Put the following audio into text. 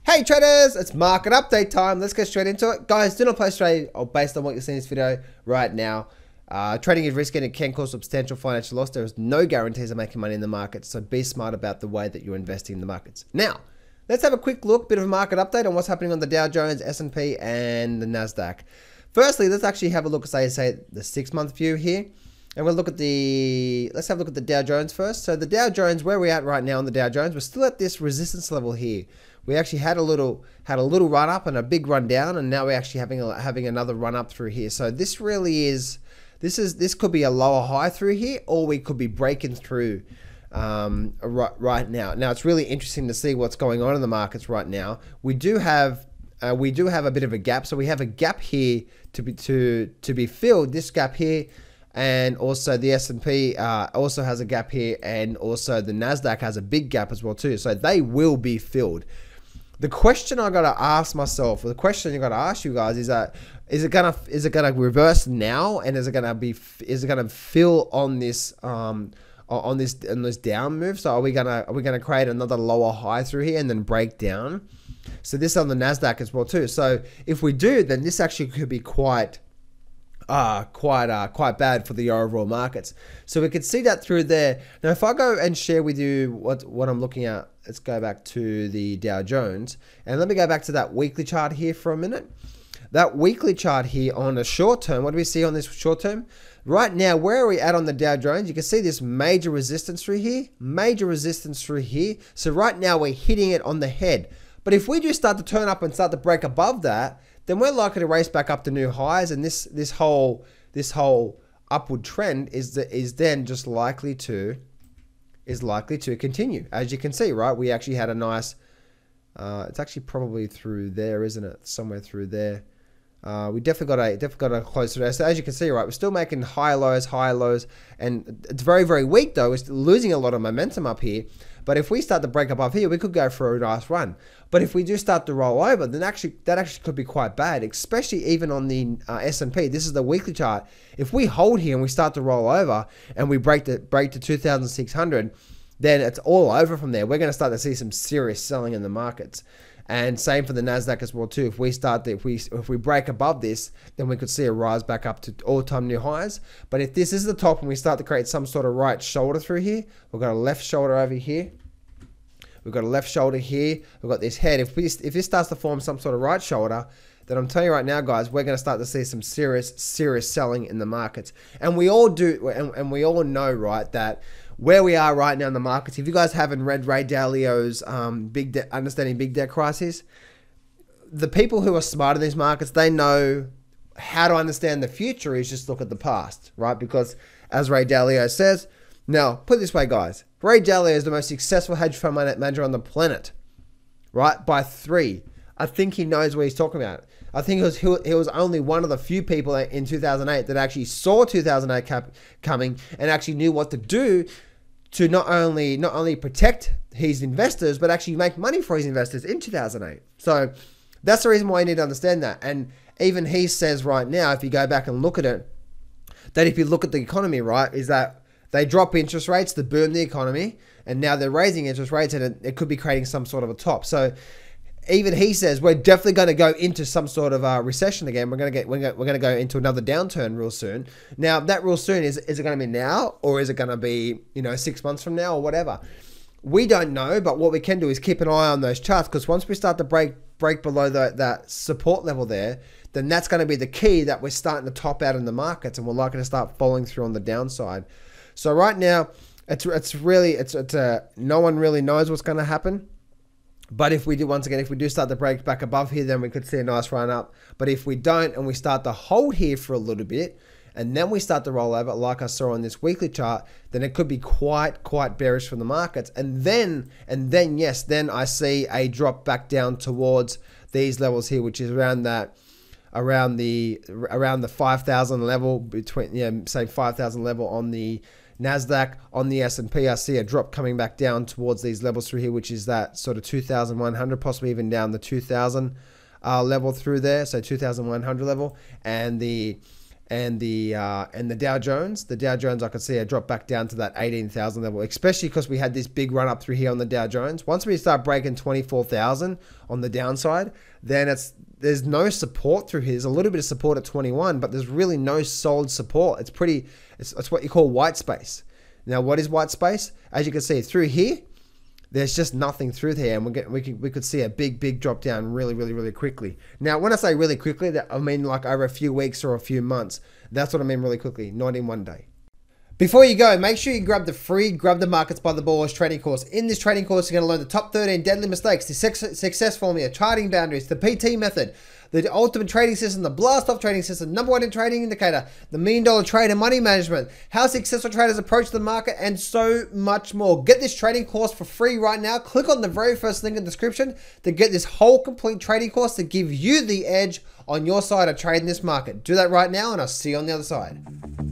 Hey traders, it's market update time. Let's get straight into it. Guys, do not play trade based on what you're seeing in this video right now. Trading is risky and it can cause substantial financial loss. There is no guarantees of making money in the market, so be smart about the way that you're investing in the markets. Now, let's have a quick look, bit of a market update on what's happening on the Dow Jones, S&P, and the Nasdaq. Firstly, let's actually have a look at say the 6-month view here. And we'll look at let's have a look at the Dow Jones first. So the Dow Jones, where we're at right now on the Dow Jones, we're still at this resistance level here. We actually had a little run up and a big run down, and now we're actually having another run up through here. So this really is, this could be a lower high through here, or we could be breaking through right now. Now it's really interesting to see what's going on in the markets right now. We do have a bit of a gap. So we have a gap here to be filled. This gap here. And also the S&P also has a gap here, and also the Nasdaq has a big gap as well too. So they will be filled. The question I gotta ask myself, or the question you gotta ask you guys, is that is it gonna reverse now, and is it gonna fill on this on this down move? So are we gonna create another lower high through here and then break down? So this on the Nasdaq as well too. So if we do, then this actually could be quite bad for the overall markets. So we could see that through there. Now, if I go and share with you what I'm looking at, let's go back to the Dow Jones, and let me go back to that weekly chart here for a minute. That weekly chart here on a short term, what do we see on this short term? Right now, where are we at on the Dow Jones? You can see this major resistance through here, major resistance through here. So right now we're hitting it on the head. But if we do start to turn up and start to break above that, then we're likely to race back up to new highs, and this whole upward trend is then just likely to continue. As you can see, right, we actually had a nice it's actually probably through there, isn't it? Somewhere through there. We definitely got a closer there. So as you can see, right, we're still making high lows, and it's very, very weak though. We're still losing a lot of momentum up here. But if we start to break above here, we could go for a nice run. But if we do start to roll over, then that actually could be quite bad, especially even on the S&P. This is the weekly chart. If we hold here and we start to roll over and we break to 2,600, then it's all over from there. We're going to start to see some serious selling in the markets. And same for the Nasdaq as well too. If we break above this, then we could see a rise back up to all-time new highs. But if this is the top and we start to create some sort of right shoulder through here, we've got a left shoulder over here. We've got a left shoulder here. We've got this head. If this starts to form some sort of right shoulder, then I'm telling you right now, guys, we're going to start to see some serious selling in the markets. And we all do, and we all know, right, that where we are right now in the markets, if you guys haven't read Ray Dalio's Understanding Big Debt Crisis, the people who are smart in these markets, they know how to understand the future is just look at the past, right? Because as Ray Dalio says, now put it this way, guys, Ray Dalio is the most successful hedge fund manager on the planet, right? By 3. I think he knows what he's talking about. I think he was only one of the few people in 2008 that actually saw 2008 coming and actually knew what to do to not only protect his investors, but actually make money for his investors in 2008. So that's the reason why you need to understand that. And even he says right now, if you go back and look at it, that if you look at the economy, right, is that they drop interest rates to boom the economy, and now they're raising interest rates, and it could be creating some sort of a top. So even he says we're definitely going to go into some sort of recession again. We're going to go into another downturn real soon. Now that real soon is it going to be now, or is it going to be 6 months from now, or whatever? We don't know, but what we can do is keep an eye on those charts, because once we start to break below that support level there, then that's going to be the key that we're starting to top out in the markets, and we're likely to start falling through on the downside. So right now, it's no one really knows what's going to happen. But if we do start to break back above here, then we could see a nice run up. But if we don't, and we start to hold here for a little bit, and then we start to roll over, like I saw on this weekly chart, then it could be quite bearish for the markets. And then I see a drop back down towards these levels here, which is around the 5,000 level, between say 5,000 level on the Nasdaq. On the S&P, I see a drop coming back down towards these levels through here, which is that sort of 2,100, possibly even down the 2,000 level through there, so 2,100 level, and and the Dow Jones. The Dow Jones, I could see a drop back down to that 18,000 level, especially because we had this big run up through here on the Dow Jones. Once we start breaking 24,000 on the downside, then there's no support through here. There's a little bit of support at 21, but there's really no solid support. It's what you call white space. Now, what is white space? As you can see through here, there's just nothing through there, and we could see a big drop down really quickly. Now, when I say really quickly, I mean like over a few weeks or a few months. That's what I mean really quickly, not in one day. Before you go, make sure you grab the free Grab the Markets by the Balls training course. In this training course, you're going to learn the top 13 deadly mistakes, the success formula, charting boundaries, the PT method, the ultimate trading system, the blast-off trading system, #1 in trading indicator, the $1 million trade and money management, how successful traders approach the market, and so much more. Get this training course for free right now. Click on the very first link in the description to get this whole complete trading course to give you the edge on your side of trading this market. Do that right now, and I'll see you on the other side.